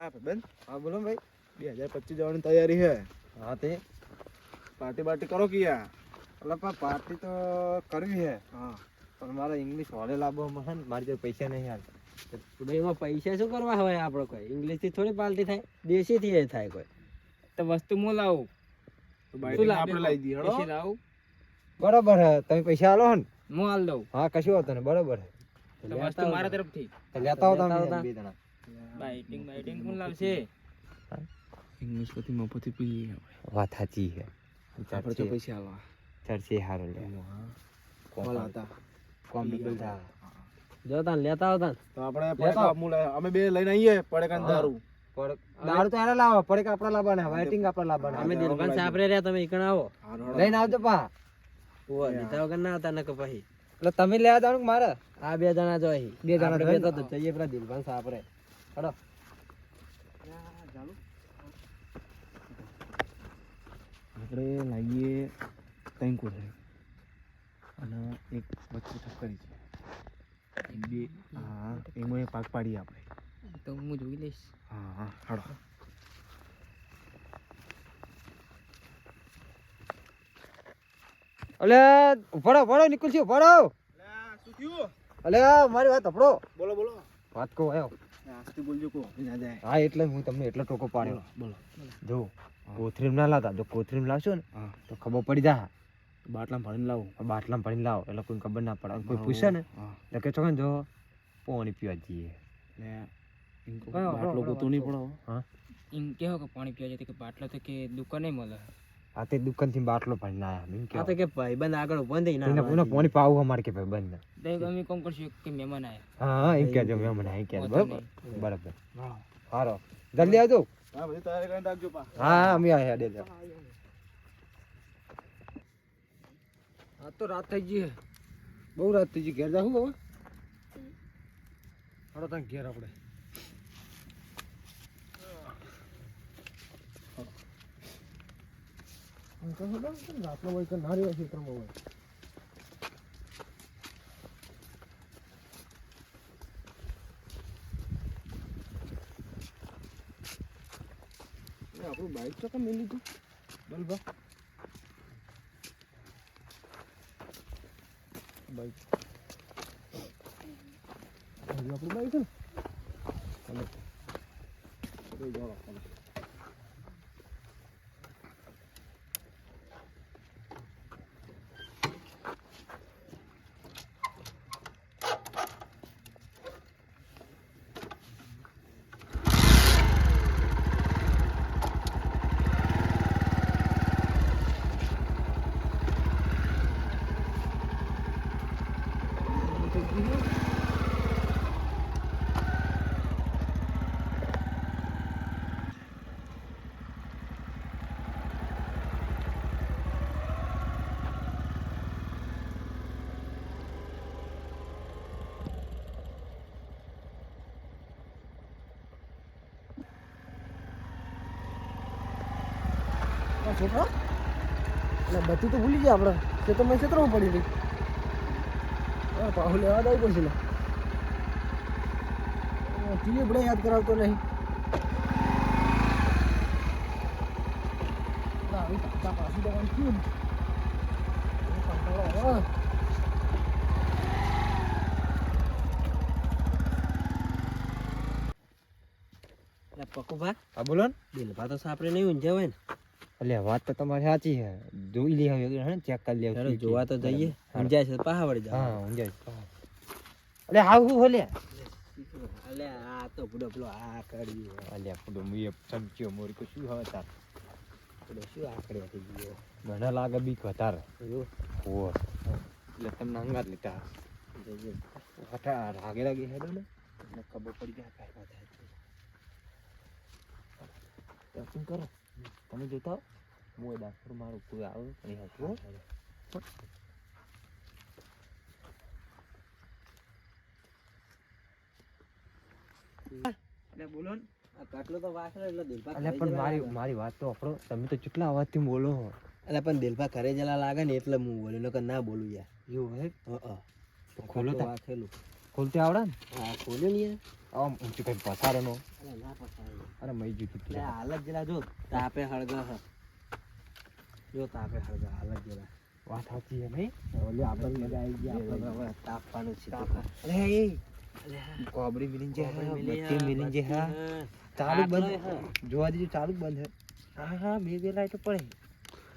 હા ભાઈબંધ, હા બોલો ભાઈ. 2025 જવાની તૈયારી છે. હા તે પાર્ટી કરો કે યાર. એટલે પાર્ટી તો કરવી છે. હા પણ મારે ઇંગ્લિશ હોલે લાવવામાં છે ને, મારી જોડે પૈસા નહીં હાલ. એમાં પૈસા શું કરવા હોય? આપણે કોઈ ઇંગ્લિશ થી થોડી પાર્ટી થાય, દેશી થી થાય. કોઈ તો વસ્તુ હું લાવું તો બાઈક આપણે લઈ દઈએ. દેશી લાવું. બરોબર હે, તમે પૈસા આલો ને. હું હાલ દઉં. હા કશું હોતું ને, બરોબર હે. તો વસ્તુ મારા તરફથી લેતા હો તમે બે જણા. બાઇટિંગ કોણ લાવશે? ઇંગ્લિશ પછી મફતી પી લઈએ. વાત સાચી છે. આપણે તો પૈસા આલવા. ચર્ચે હારો લે. કોલ હતા. કોમ ડબલ થા. જો તાન લેતા આવતા તો આપણે અમે બે લઈને આવીએ પડેકાન દારૂ. દારૂ તો એને લાવો, પડે કે આપણે લાવવાના, વાઇટિંગ આપણે લાવવાના. અમે દિલભાન સાપરે રહ્યા, તમે ઈકણ આવો. લઈને આવજો પા. ઓય લીધા વગર ના આવતા, નક પછી એટલે તમે લેવા જાવ કે મારે? આ બે જણા જો અહીં બે જણા આપણે બે તો જઈએ પેલા દિલભાન સાપરે. હડો. આપણે લાવીએ 3 કોથળી અને એક વચ્ચે ઠપકરી છે. બે હા એમાં પાક પાડીએ આપણે. તો હું જોઈ લઈશ. હા હા હાડો. અલે ઉભો નિકુલ છે, ઉભો. શું થયું? અલે મારી વાત હપડો. બોલો બોલો. વાત કહો આવ્યો. આસ્તે બોલજો કો ના જાય. હા એટલે હું તમને એટલો ટોકો પાડ્યો. બોલો. જો કોથરીમ ના લાવતા, જો કોથરીમ લાવશો ને હા તો ખબર પડી જા. બાટલામાં ભરીને લાવું. બાટલામાં ભરીને લાવો એટલે કોઈ ખબર ના પડે. કોઈ પૂછે ને તો કે છો જો પાણી પીવા જઈએ. બાટલો ગોતો નહીં પડો. હા એમ કેવો કે પાણી પીવા જતી કે બાટલો તો કે દુકાને મળે. આ તે દુકાન થી બાટલો ભરીને આવ્યા. એમ આ તો કે ભાઈબંધ આગળ બંધ એને પુનઃ પાણી પાવું અમારે કે ભાઈ બંધ. અમે કોમ કરશું કે મહેમાન આયા. હા એમ કહેજો મેં મને અહીં કહેજો. બરાબર હારો જલ્દી આવજો. હા બધી તૈયારી કરીને રાખજો પા. હા અમે આયા ડે. આ તો રાત થઈ ગઈ. બહુ રાત થઈ ગઈ. ઘેર જાવું હવે. હાલો ત્યાં ઘેર આપણે. રાતનો હોય કે ના રહ્યો ક્ષેત્રમાં હોય. આપણું બાઈક તો કેમ લીધું બલબા? બાઈક આપણું બાઈક છે ને. છોકરા એટલે બધી તો ભૂલી ગયા આપણે. તે તો મેં ક્ષેત્રમાં પડી ગઈ. પાહુ લેવા દઉં પડશે ને. ટીવી આપણે યાદ કરાવતો નહીં. પાછું દવાનું થયું ને. પકુભા હા બોલો ને. દિલભા તો સાપરે નહીં ઊંઝા હોય ને. એટલે વાત તો તમારી સાચી છે. જોઈ લે હવે હે ચેક કરી લે. જોવા તો જઈએ. ઊંઝાય છે પાહા વળી જાય. હા ઊંઝાય. એટલે હાવ હું હોલે. અલે આ તો બુડો પેલો આ કર્યું. અલ્યા ફૂડો મુએ ચમચ્યો મોરી કો શું હવે તાર. બુડો શું આકડે થઈ ગયો. મને લાગે બીક વધારે. એવું હો એટલે તમને અંગાત લીધા. જઈએ. હઠા રાગે રાગે હેડો ને એટલે ખબર પડી જાય કાંઈ વાત થાય. શું કરો તમે જોતા હો. હું ડાક્ટર મારું કોઈ આવે નહીં હતું. બોલો ને કાટલો તો વાસળે એટલે દિલભા એટલે પણ મારી વાત તો આપણો તમે તો કેટલા અવાજથી બોલો. એટલે પણ દિલભા ઘરે જલા લાગે ને એટલે હું બોલ્યો નકર ના બોલું યાર. એવું હે તો ખોલો તો વાખેલું ખોલતે આવડે ને. હા ખોલ્યો ને યાર. આમ ઊંચું કઈ પસારો નો. ના પસાય અરે મઈ ગયું લે હાલત જરા જો તાપે હળગા હ જો તાપે હળગા હાલત જરા વાત સાચી છે નહીં ઓલી આપણે મજા આવી ગઈ આપણે હવે તાપવાનું છે અરે એ કોબરી મિલિન જે હા બત્તી મિલિન જે હા ચાલુ બંધ જોવા દીધું ચાલુ બંધ હે હા હા બે લાઈટો પડે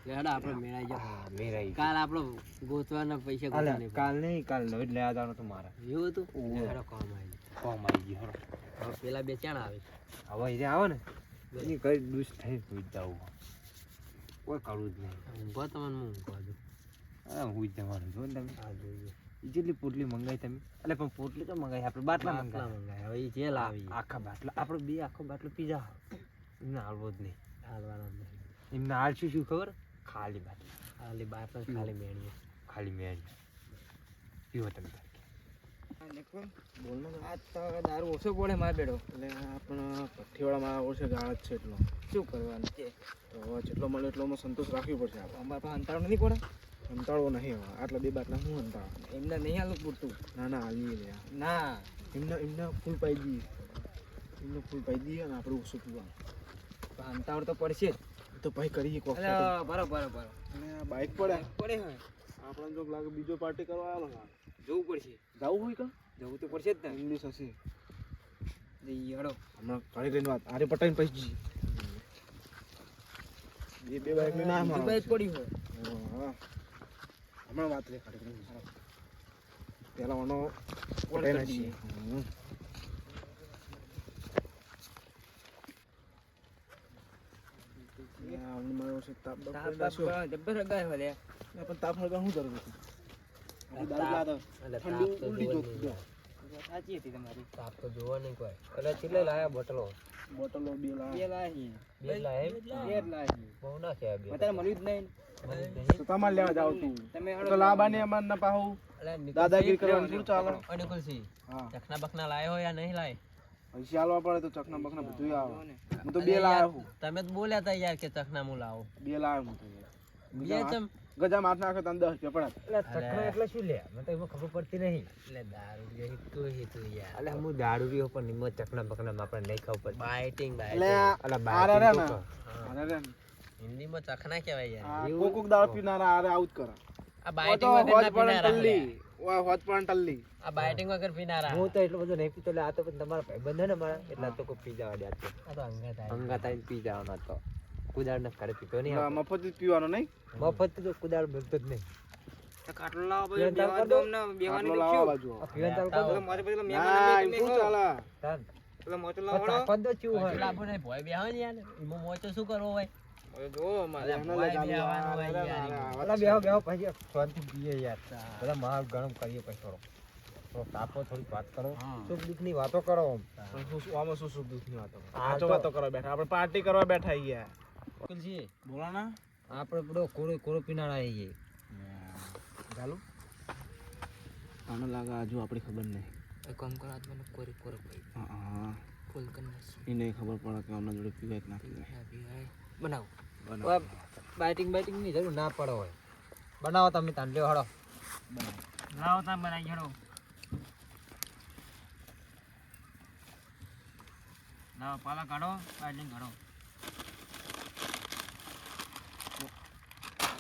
લેડા આપણે મેળાઈ જા મેરાઈ કાલ આપણો ગોતવાના પૈસા ગોતવાને કાલ નહીં કાલ નવી જ લેવા જવાનું તો મારે એવું હતું ઓવે. લેડો કામ આવી કોમ આવી ગયું હરો હવે પેલા બે ચાણ આવે હવે એ આવો ને એની કઈ દુષ થઈ સુઈ જાવ કોઈ કરવું જ નહીં ઊંઘવા તમને હું ઊંઘવા દઉં હા હું જ જવાનું જો ને તમે આ જોઈએ ઈ જેટલી પોટલી મંગાવી તમે એટલે પણ પોટલી તો મંગાવી આપણે બાટલા બાટલા મંગાવી મંગાય હવે ઈ જે લાવી આખા બાટલા આપણે બે આખો બાટલો પીઝા એમને હાલવો જ નહીં હાલવાનો નહીં એમને હાલશું શું ખબર ખાલી બાટલા ખાલી બાટલા ખાલી મેણીએ ખાલી મેળ પીવો તમે બોલ ને આ તો દારૂ ઓછો પડે મારે બેડો એટલે આપણા ભઠ્ઠીવાળામાં ઓછે ગાળ જ છે એટલો શું કરવાનું છે તો હવે જેટલો મળે એટલોમાં સંતોષ રાખવી પડશે આપણે અમારે પાસે અંતાળું નહીં પડે અંતાળવો નહીં હવે આટલા બે બાટલા શું અંતાળો એમને નહીં હાલું પૂરતું ના ના હાલીએ લે ના એમને ફૂલ પાઈ દઈએ એમને ફૂલ પાઈ દઈએ અને આપણે ઓછું પીવાનું અંતાવડ તો પડશે જ તો ભાઈ કરીએ કોક બરોબર અને આ બાઇક પડે પડે હવે આપણને જો લાગે બીજો પાર્ટી કરવા આવેલો ને જવું પડશે જવું હોય કે જવું તો પડશે જ ને ઇંગ્લિશ હશે જઈએ હળો હમણાં ઘણી લઈને વાત આરે પટાઈને પછી જઈએ બે બાઇક લઈને ના મારો બાઈક પડી હોય હા હમણાં વાત રે ખાડી કરીને પેલા વાનો પટાઈ નાખીએ મારો છે તાપ જબ્બર ગાય હોય પણ તાપ હળગા શું જરૂર હતી ઠંડી ઉલટી જો સાચી હતી તમારી તાપ તો જોવો નહીં કોઈ એટલે કેટલે લાયા બોટલો બોટલો બે લા બે લાયા બહુ ના છે બે અત્યારે મળ્યું જ નહીં તો તમારે લેવા જાવ તું તમે તો લાબાની અમાર ના પાહુ દાદાગીરી કરવાનું શું ચાલે અનુકૂળસિંહ હા ચકના બકના લાયો હોય યા નહીં લાય પૈસા આલવા પડે તો ચકના બકના બધું આવે હું તો બે લાયો હું તમે તો બોલ્યા હતા યાર કે ચકના હું લાવો બે લાયો હું તો બે ચમ ગજા માથ નાખે તને 10 રૂપિયા પડે એટલે ચકના એટલે શું લે મને તો એમાં ખબર પડતી નહીં એટલે દારૂ જે તું તું યાર એટલે હું દારૂ પીવો પણ નિમો ચકના બકના આપણે નહીં ખબર પડતી બાઇટિંગ એટલે અલા આરે રે ને બાઈક આરે રે ને હિન્દીમાં ચખના કહેવાય યાર આ કોક દાળ પીનારા આરે આઉટ કરે આ તો બાઇટિંગ વગર હોજ ના પણ પીનારા ટલ્લી ઓય હોજ પણ ટલ્લી આ બાઇટિંગ વગર પીનારા હું તો એટલો બધો નહીં પીતો એટલે આ તો પણ તમારા ભાઈબંધ છે ને મારા એટલે આ તો કોઈ પી જવા દે આ તો આ તો અંગત અંગાત આવીને પી જવાનો હતો કુદાળ ને ઘરે પીતો નહીં ના, મફત જ પીવાનો નહીં મફત તો કુદાળ મળતો જ નહીં કાટલો લાવો પછી બેવા દો ને આટલો લાવો આ બાજુ આ પીવાનું ચાલુ કરી દો. મારે પેલો ના એમ શું ચાલે તાન. પેલો મોટો પણ તાકાત તો ચેવું હોય. લાભો નહીં ભોય બેહો ને યાર એમાં મોચો શું કરવો હોય જો મારે એને ભોય લઈ જાજો. બેહવાનું હોય અરે, યાર અરે, અલા બેહો બેહો પછી શાંતિ પીએ યાર બધા માલ ગરમ કરીએ પછી થોડો થોડો તાપો થોડી વાત કરો હા. સુખ દુઃખ ની વાતો કરો આમ. પણ આમાં શું સુખ દુઃખની વાતો આ આચો તો- વાતો કરવા બેઠા આપણે પાર્ટી કરવા બેઠા ગયા કુલજી બોલા ના આપણે પેલો કોળો કોળો પીનારા આવીએ ચાલુ આને લાગે હજુ આપણી ખબર નહીં એક કામ કરો આજ મને કોરી કોરો ભાઈ હા ફૂલ કરી નાખી એને ખબર પડે કે આમના જોડે પીવાય કે ના પીવાય બનાવો બનાવો. બાઇટિંગ બાઇટિંગ ની જરૂર ના પડે હોય બનાવો તમે તાન લ્યો હળો લાવો તમે બનાવી હેડો લાવો પાલા કાઢો બાઇટિંગ કાઢો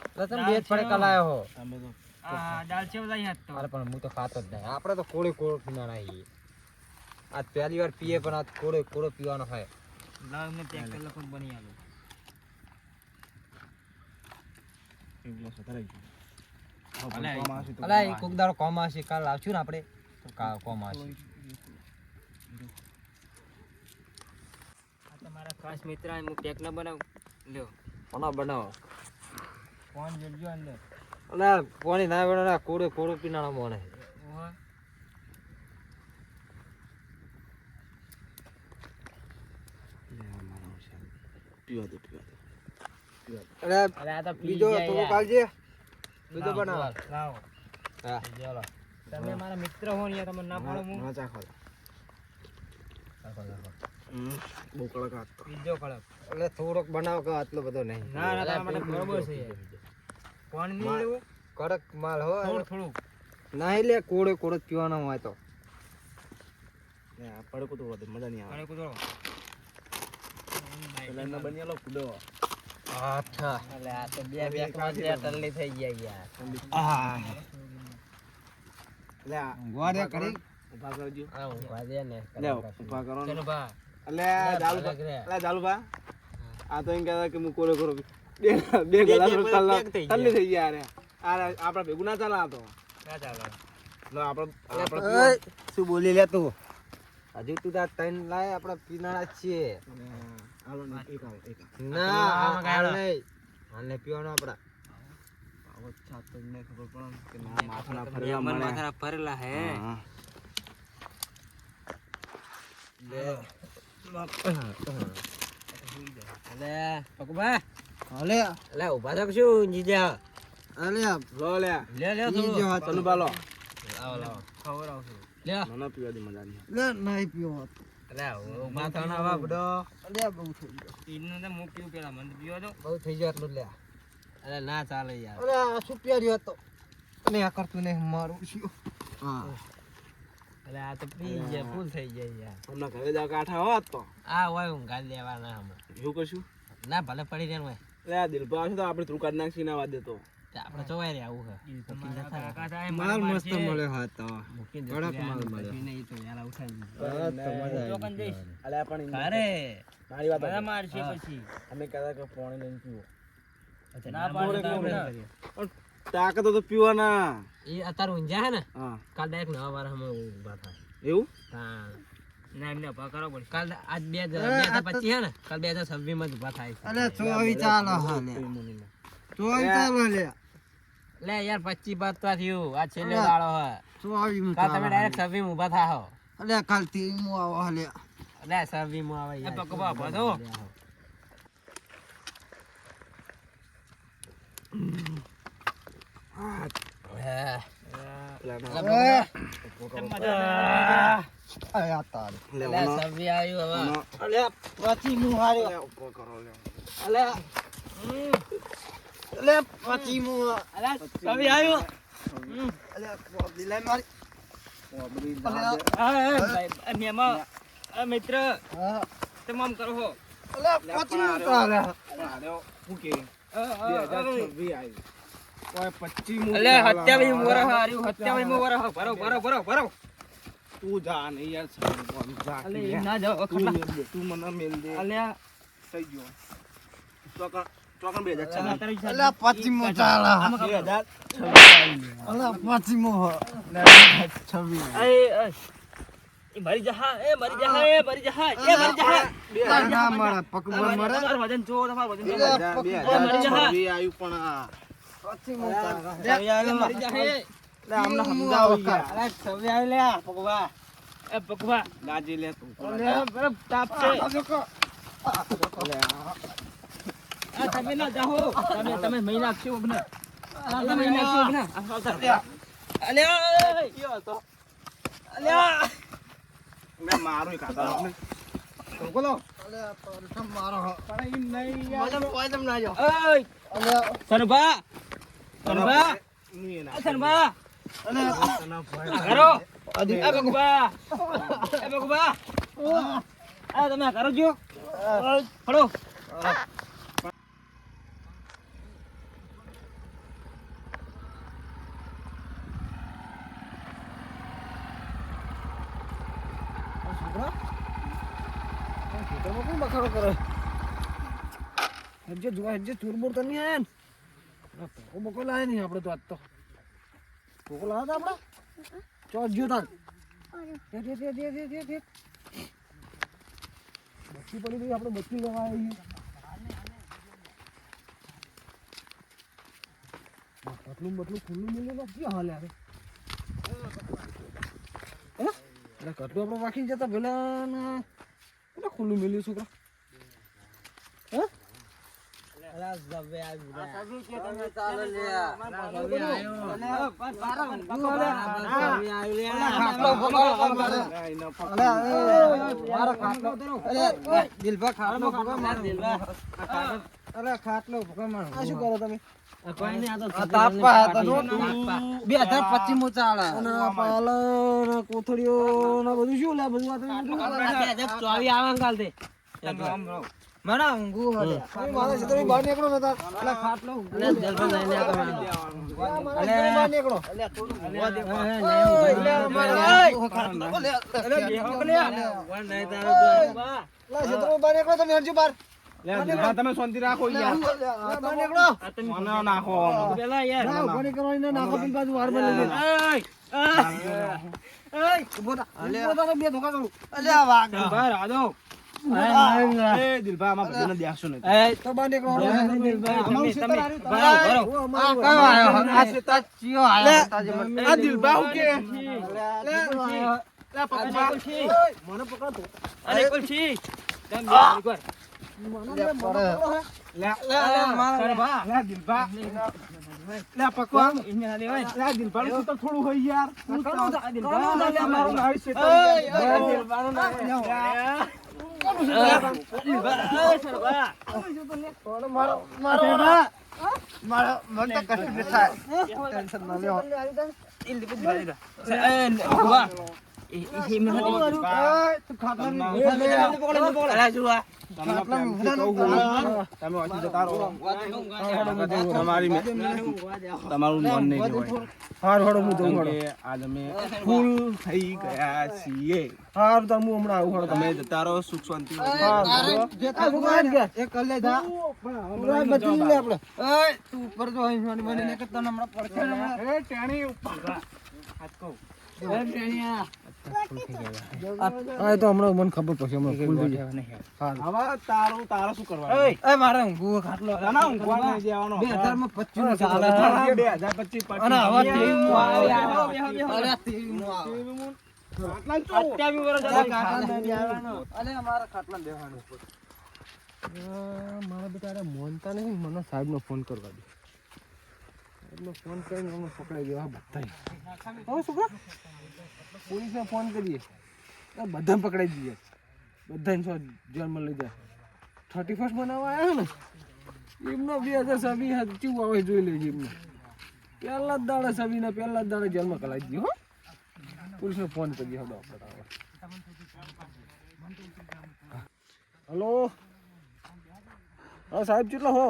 એટલે તમે બે જ પડે કલાયો હો તમે તો આ દાળ છે બધા યાદ તો અરે પણ હું તો ખાતો જ નહીં આપણે તો કોળે કોળો પીનારા આવીએ આજ પહેલી વાર પીએ પણ આજ કોળે કોળો પીવાનો હોય લાવ ને પેક કરી લખો બની આલો એક ગ્લાસ વધારે ગયો અલે, અલા એ કોક દાડો કોમ આવશે કાલ આવશું ને આપણે તો કોમ આવશે આ તમારા ખાસ મિત્ર આ હું પેક ના બનાવ લ્યો કોના બનાવો ફોન જોડજો અંદર અલા પાણી ના વેડો ના કોળે કોળો પીનારો મોને ઓહો પીવા દો પીવા દો અરે અરે આ તો બીજો થોડો કાલજે બીજો બનાવો લાવો હા ચાલો તમે મારા મિત્ર હો ને યાર તમને ના પાડો હું ના ચાખો બહુ કડક હાથ તો બીજો કડક એટલે થોડોક બનાવો કે આટલો બધો નહીં ના ના તમારા માટે બરોબર છે યાર ફોન નહીં લેવું કડક માલ હો થોડું થોડું ના એટલે કોળે કોળો જ પીવાનો હોય તો પડકો તો વધે મજા નહીં આવે કડક ઉતરો પેલા એમના બનિયાલો કૂદો. એટલે આ તો બે માં ટલ્લી થઈ ગયા યાર. લે આ ઊંઘવા દે કરી. ઊભા કરજો. આ ઊભા દે ને. લે ઊભા કરો ને. ચલો ભા. અલે જાલુભા. અલગ રે. અલે જાલુભા. આ તો એમ કહેતા કે હું કોરો કોરો બે ગલાસ તલ્લી થઈ ગયા રે. આ આપડા ભેગું ના ચાલે આ તો. ના ચાલે. લો આપણે ઓય, શું બોલી લે તું? હજુ તું તાર તૈન લાય, આપણે પીનારા જ છીએ. હાલો ને એક આવો એક આવો. ના, આમાં હાલ કાઢો. નહીં. હાલને પીવાનો આપડા. આવો છાત તો મને ખબર પડે કે ના માથાના ફરેલા મન મળે. માથા ફરેલા હે. હા. અલે પકુભા. હાલે, અલે ઊભા થાક શું જીજા. હાલે. લો લે. લે લે ઈ જો થોડું. હાથ. ચલુભા લો. આવો લાવો. ખવડાવશું. લે. મને પીવા દે મજા નહીં. લે, નહીં પીવો. અલે ઊભા થાવ ના બાપડો. અલે, બહુ થઈ ગયો. ઈનું તો હું પીવું પેલા મને પીવા દો. બહુ થઈ ગયો એટલું લે. અલે ના ચાલે યાર. અરે, આ શું પ્યાર્યો હતો? અને આ કરતું નહીં, મારું શું? હા. અલે આ તો પી ગયા ફૂલ થઈ ગયા યાર. હમણાં ઘરે જાવ કાઠા હોત તો આ હોય ઊંઘા લેવાના હમણાં. એવું કરશું. ના ભલે પડી જાય હોય. લે આ દિલપા આવશે તો આપણે થોડું કાઢ નાખી ના વાત દેતો. તે આપણે ચોવાય રે આવું હે. માલ મસ્ત મળ્યો હા તો. મૂકીને કડક જતું માલ રહેવાનું. મળ્યો. પછી નહીં તો યાર ઉઠાઈ હા, તો મજા આવી ગઈ. અલે આ પણ અરે મારી વાત બધા સાંભળ. મારશે પછી. અમે કહેતા કે પાણી લઈને પીવો. ના પાડે તો આપણે. પણ તાકાત તો પીવાના. એ અત્યારે ઊંઝા હે ને હા કાલ ડાયરેક્ટ નવા વાર હમણાં ઊભા થાય. એવું. હા ના એમને ઉભા કરો પડશે. કાલ આજ 2025 હે ને કાલ 2026 માં જ ઉભા થાય છે. અલે, 24 ચાલો હા લે. 24 ચાલો લે. લે યાર 25 બાદ તો થયું આ છેલ્લો દાડો હે. 24 કાલ તમે ચાલો. ડાયરેક્ટ 26 માં ઉભા થાઓ. અલે, કાલથી હું આવો લે. લે 26 માં આવે યાર. પકવા બધો. આ તાર. લે 26 આવ્યું હવે. અલે, પછી હું હાર્યો. અલે, અલે, પછી હું. અલે 26 આવ્યું. અલે, કોબી લઈ મારી. મિત્ર હા. તમામ કરો હો. અલે, પછી હું ચાલે. અલે 27 મોરા હાર્યું 27 મોરા હા ભરો ભરો ભરો ભરો. તું જા ને યાર જા. અલે એ ના જાઓ ખટલા. તું મને મેલ દે. અલે થઈ ગયો. ચોકન 2000 અલે તારી અલે, પછી હું ચાલે. 2000 અલે, પછી હું હો. એ મરી જા એ મરી જા એ મરી જા એ મરી જા. ના મળે, પકડવા મળે. તમારું વજન જો તમારું વજન જો. આવ્યું પણ આ પછી હું ચાલે. મરી જા હે. લે આમને સમજાવો યાર. અલે 26 આવી લે પકવા. એ પકવા લાજી લે તું. બરફ તાપ છે. આ તમે ના જાઓ તમે મહિના આપશો બને. તમે મહિના આપશો બને. અલે યો તો અલે મેં મારું ખાતા બોલો. અલે, પરસમ મારો હો. મદમ ના જો. ઓય સરબા સરબા સરબા અલે, કરો એ બગબા એ બગબા આ તમે કરો જો ફળો. હજે જોવા હજે ચોરબોર તો નહીં આયા ને પોકો બોકો લાયા નહીં આપણે તો આજ તો પોકો લાયા હતા આપણે ચોર જ્યો તાન બચ્ચી પડી ગઈ આપણે બચ્ચી લેવા આવી બટલું ખુલ્લું મિલ્યું ક્યાં હાલે આવે એટલે કટલું આપણે વાંખી જતા પેલા ને ખુલ્લું મિલ્યું છોકરા ખાટલો શું કરો તમે 2025 મો ચાલે અને પાલન કોથળીઓ ને બધું શું લે બધું આ તમે બધું ચોવી આવે કાલ તે મારા ઊંઘું હે તમે મારા ક્ષેત્રની બહાર નીકળો ને તાર. અલે ખાટલો અલે જલપા લઈને આ મારા ક્ષેત્રની બહાર નીકળો. મારા ક્ષેત્રમાં બહાર નીકળો તમે હરજી બહાર. તમે શાંતિ રાખો યાર બહાર નીકળો. મને નાખો પેલા યાર ના, ઉભો નહીં કરવાની, ના, નાખો પેલી બાજુ વારમાં લઈ લેજો. ઉભો થા. ઉભો થા ને બે ધોકા કરું. બહાર આદો એ દિલભા આમાં બધાને દેખશો નહીં તો બહાર નીકળો. તમે તમે ભરો ઓ, ભરો અમારું આ દિલભા હું કે મને પકડો. અલે કુલછી તમે એકવાર લે દિલભા લે પકવા ઇને લેવાય લે દિલભા નું તો થોડું હોય યાર મારું નાઈ છે તમારું મન નહીં લેવાય. હારું હું જઉં. કારણ કે આજ અમે ફૂલ થઈ ગયા છીએ. હારું તાર હું હમણાં આવું. હારું તમે જતા રહો સુખ શાંતિ એક કર લે જા. બચી લે આપણે. તું ઉપર જો અહીં મને ને કે તને હમણાં પડશે ને હમણાં એ ટેણી ઉપર હાથ કહું. આ તો હમણાં મને ખબર પડશે હમણાં ફૂલ થઈ જાય. હારું. હવે તારો શું કરવાનું? એ મારે ઊંઘું ખાટલો ના, ના, ઊંઘવા નહીં દેવાનો. 2025 નું ચાલે 2025 પાછી. અને હવે ટીવી માં આવ્યા અરે ટીવી માં આવે. આટલા જ તો. 28 વર્ષ અલે અમારા ખાટલા બેહવાનું. મારા બેટા અરે મોનતા નહીં, મને સાહેબનો ફોન કરવા દે. સાહેબનો ફોન કરીને અમને પકડાઈ દેવા બધા. હવે છોકરા પોલીસને ફોન કરીએ બધાને પકડાઈ દઈએ. બધાને જેલમાં લઈ જાય. 31 બનાવવા આવ્યા ને એમનો 2026 કેવું આવે જોઈ લેજે. એમને પહેલા જ દાડે સવીને પહેલા જ દાડે જેલમાં કલાઈ દઈએ. હો પોલીસને ફોન કરીએ. હડો હલો હા સાહેબ કેટલા હો?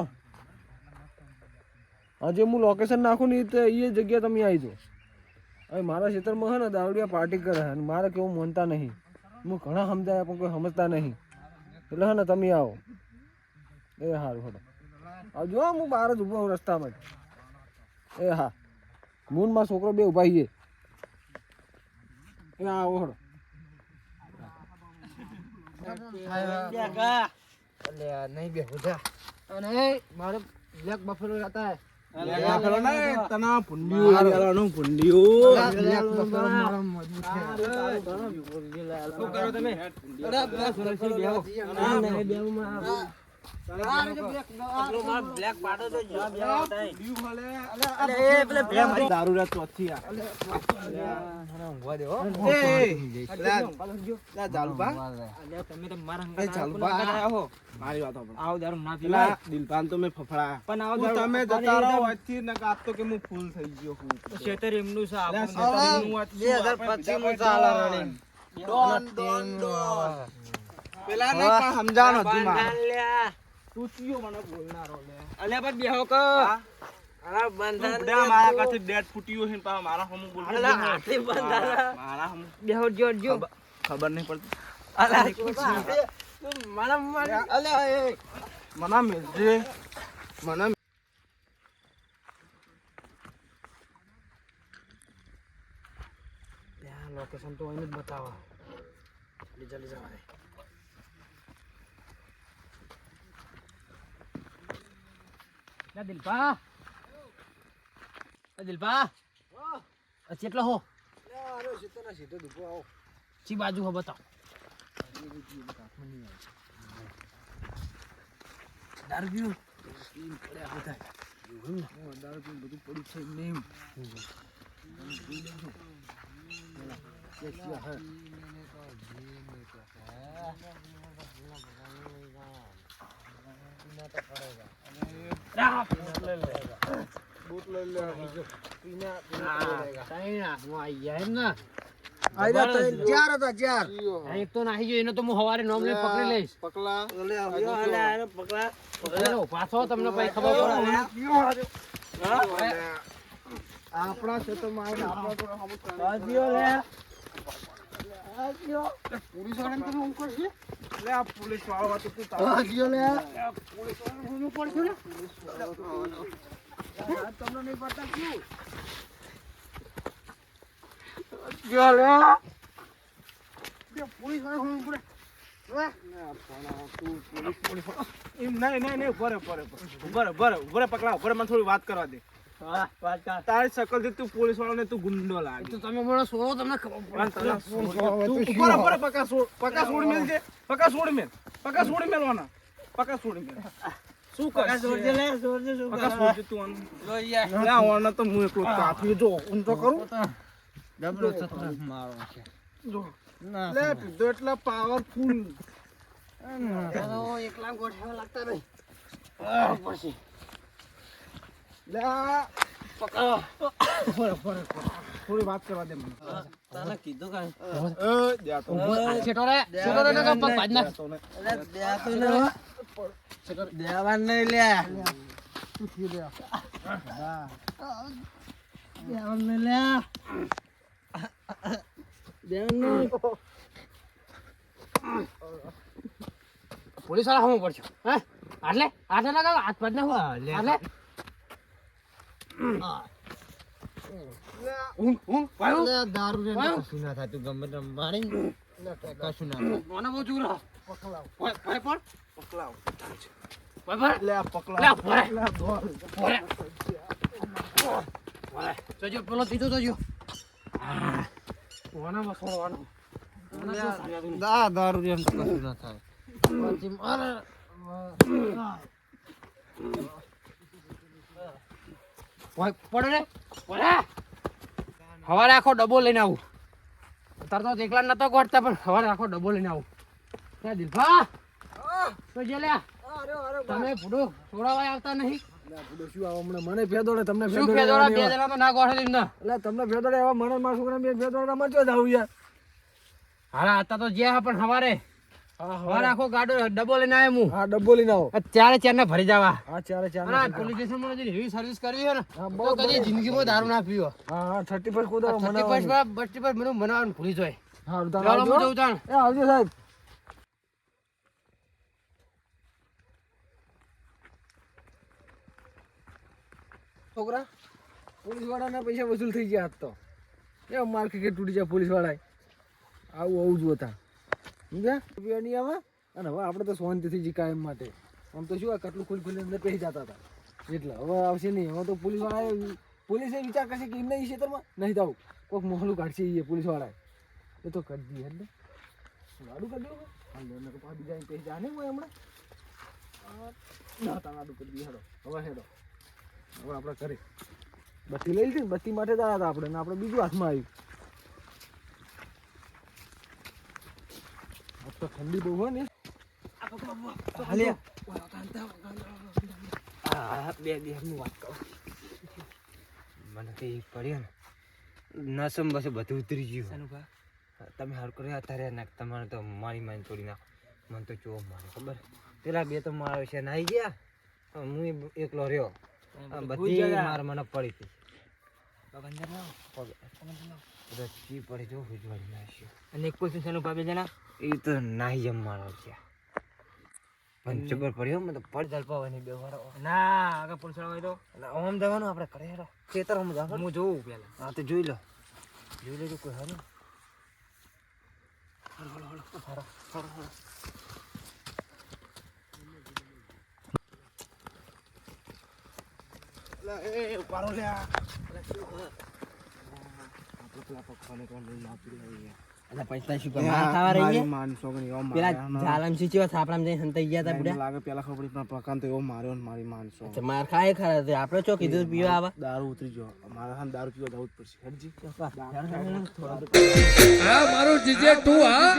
આજે હું લોકેશન નાખું ને તો એ જગ્યા તમે આવી જાઓ. હવે મારા ક્ષેત્રમાં છે ને દારૂડિયા પાર્ટી કરે અને મારે કેવું માનતા નહીં. હું ઘણા સમજાયા પણ કોઈ સમજતા નહીં. એટલે હે ને તમે આવો. એ સારું હડો આવજો. હું બહાર જ ઊભો રસ્તામાં જ. એ હા મૂન માં છોકરો બે ઊભા છીએ. એ આવો હડો. નહીં બે ઉધા અને મારે બ્લેક બફેલો હતા. પેલો નહીં, તને ભૂંડિયું લેવાનું, ભૂંડિયું. શું કરો તમે બ્લેક પાડો તો જવાબ દારૂ રાત ચોથી આ. તમે તો મારા એ ચાલુ બા. આવો મારી વાત સાંભળો. આવો દારૂ ના પેલા પીવાય દિલપાન તો મેં ફફડા. પણ આવો હું દારૂ તમે જતા રહો આજથી ને કાં તો કે હું ફૂલ થઈ ગયો હું. શેતર એમનું છે અલ્યા, આપણું. શેતાનીનું વાત શું? આપણે બીજા કોઈ પેલા ને કાંઈ સમજાવવાનું હતું મારે. તું ચિયો મને બોલનારો લે. અલ્યા પણ બેહો કો તું બુડા મારા કાંથી ડેડ ફૂટ્યું છે ને પાછા મારા હમું બોલતો અલા, નહીં. હાથે બંધારા. મારા હમું બેહો જો જો ખબર નહીં પડતી. અલા મારા અલ્યા એ મને મેલજે. મને ત્યાં લોકેશન તો એને જ બતાવો. જલ્દી જવાય. ના દિલપા દિલપા કેટલો હો સીધો દુખો આવો. ચી બાજુ હો બતાવ દારૂ પીવું દારૂ પીને બધું પડ્યું છે નહીં. બૂટ લઈ લે. આયરા ત્રણ ચાર હતા ચાર આ એક તો નાહી ગયો, એનો તો હું હવારે નોમ લઈને પકડી લઈશ. પકલા પકડો, પાછો તમને પછી ખબર પડે. આપણા ક્ષેત્રમાં આવીને આપણા તો હમું કરે. પોલીસ વાળાને તમે હું કરશે લે આ પોલીસ વાળો વાત તું તાર હાજીઓ લે પોલીસ વાળો હું પડશે ને તમને નહીં પડતા ક્યું પોલીસ વાળા હું પડે એમ નહીં ભરે પકડા ભરે મને થોડી વાત કરવા દે. તારી શકલ થી તું પોલીસ વાળો ને તું ગુંડો લાગે. તો તમે મને સોળો, તમને ખબર પડે. પકા છોડી મેલ છે, પકા છોડી મેલવાના, પકા છોડી મેલ. શું કરે પકા છોડી તું આને. લે આવવાના તો હું એકલો કાફી જો ઊંધો કરું ડબલો સત્ર મારો છે. જો લે પીધો એટલા પાવરફુલ. એકલા ગોઠવા લાગતા નહીં. પછી લે થોડી વાત કરવા દે મને. તને કીધું કાંઈ? જાતો છેટો રે ને પગ ભાજ નાખ. દેવાન નહીં લે. તું થી લે દેવાન નહીં લે. દેવાન નહીં. પોલીસ વાળા હમું પડશે. હે આટલે ના કાકા હાથ ભાજ નાખો. આટલે દારૂ રે કશું ના થાય. તું ગમે તેમ મારી કશું ના થાય. મને બહુ ચૂરા. ભાઈ પણ પકલાવ ભાઈ પણ લે લે પકલાવ ભરે લે દોડ ભરે. જોજો પેલો ત્રીજો જોજો. વાનામાં છોડવાનો. દારૂ રે કશું ના થાય. પછી મારે પડે ને પડે. હવારે આખો ડબ્બો લઈને આવું. અત્યારે તો એકલા નતો ગોઠતા, પણ હવારે આખો ડબ્બો લઈને આવું. ત્યાં દિલભા તો જે લે તમે ભૂડું છોડાવાય આવતા નહીં. શું આવો હમણાં મને ફેદોડે તમને શું ફેદોડા બે જણા તો ના ગોઠે એમને. એટલે તમને ફેદોડે એવા મને મારા છોકરા બે ફેદોડે મરજો જાવ યાર હા હતા તો જે પણ હવારે આખો ગાડો ડબ્બો લઈને આવ્યો હું. હા ડબ્બો લઈને આવો ચારે ચાર ને ભરી જવા. હા ચાલે ચાલે અને પોલીસ સ્ટેશનમાં જે એવી સર્વિસ કરવી હોય ને હા, તો કદી જિંદગીમાં દારૂ ના પીવો. હા હા 31 કુદાવો 31 પર 32 પર મને બનાવવાનું ભૂલી જાય. હા ચાલો હું જઉં તાણ. એ આવજો સાહેબ છોકરા પોલીસ વાળાના પૈસા વસૂલ થઈ ગયા આજ તો એ માર ક્રિકેટ તૂટી જાય પોલીસ વાળા આવું જોતા સમજ્યા રૂપિયા નહીં આવે અને હવે આપણે તો શાંતિથી જી કાયમ માટે આમ તો શું આ કટલું ખોલી અંદર પહેરી જતા હતા એટલે હવે આવશે નહીં. હવે તો પોલીસ વાળાએ પોલીસે વિચાર કરશે કે એમને એ ક્ષેત્રમાં નહીં થવું કોઈક મોહલું કાઢશે એ પોલીસ વાળાએ એ તો કરી દઈએ એટલે લાડુ કરી દેવું બીજા પહેરી જાય નહીં હોય હમણાં ના તા લાડુ કરી દઈએ હેડો હવે આપણે કરી બત્તી લઈ લીધી ને બત્તી માટે જ આવ્યા હતા આપણે ને આપણે બીજું હાથમાં આવ્યું આજ તો ઠંડી બહુ હોય ને બે દિવસની વાત કહું. મને તો એ પડ્યો ને નસમ બસ બધું ઉતરી ગયું. તમે હાર કર્યો અત્યારે નાખ તમારે તો મારી મારી તોડી નાખો. મને તો જોવા મારે ખબર પેલા બે તો મારા વિશે નાઈ ગયા, હું એકલો રહ્યો. બધી માર મને પડી હતી. રચી પડી જો હુજવાડી નાખ્યો. અને એક પોલીસ સ્ટેશન ઉપર બે જણા એ તો નાહી જમ મારો છે. પણ જબર પડ્યો મને તો પડ જલપાવાની બે વાર. ના આગળ પોલીસ વાળા હોય તો આમ જવાનું આપણે કરે હેડો ખેતર આમ જાવ. હું જોઉં પેલા. હા તો જોઈ લેજો કોઈ હા ને. એ ઉપાડો લે પૈસા શું ખાવા રહી માનસો પેલા જાલમ થી ચેવા થાપડામાં જઈને સંતાઈ ગયા હતા બુડા. લાગે પેલા ખબર પડી પણ પકાન તો એવો માર્યો ને મારી માનસો. માર ખાય ખરા તે આપણે ચો કીધું પીવા આવા. દારૂ ઉતરી ગયો મારા હાથ દારૂ પીવા જવું જ પડશે હેડજી. મારું જીજે તું હા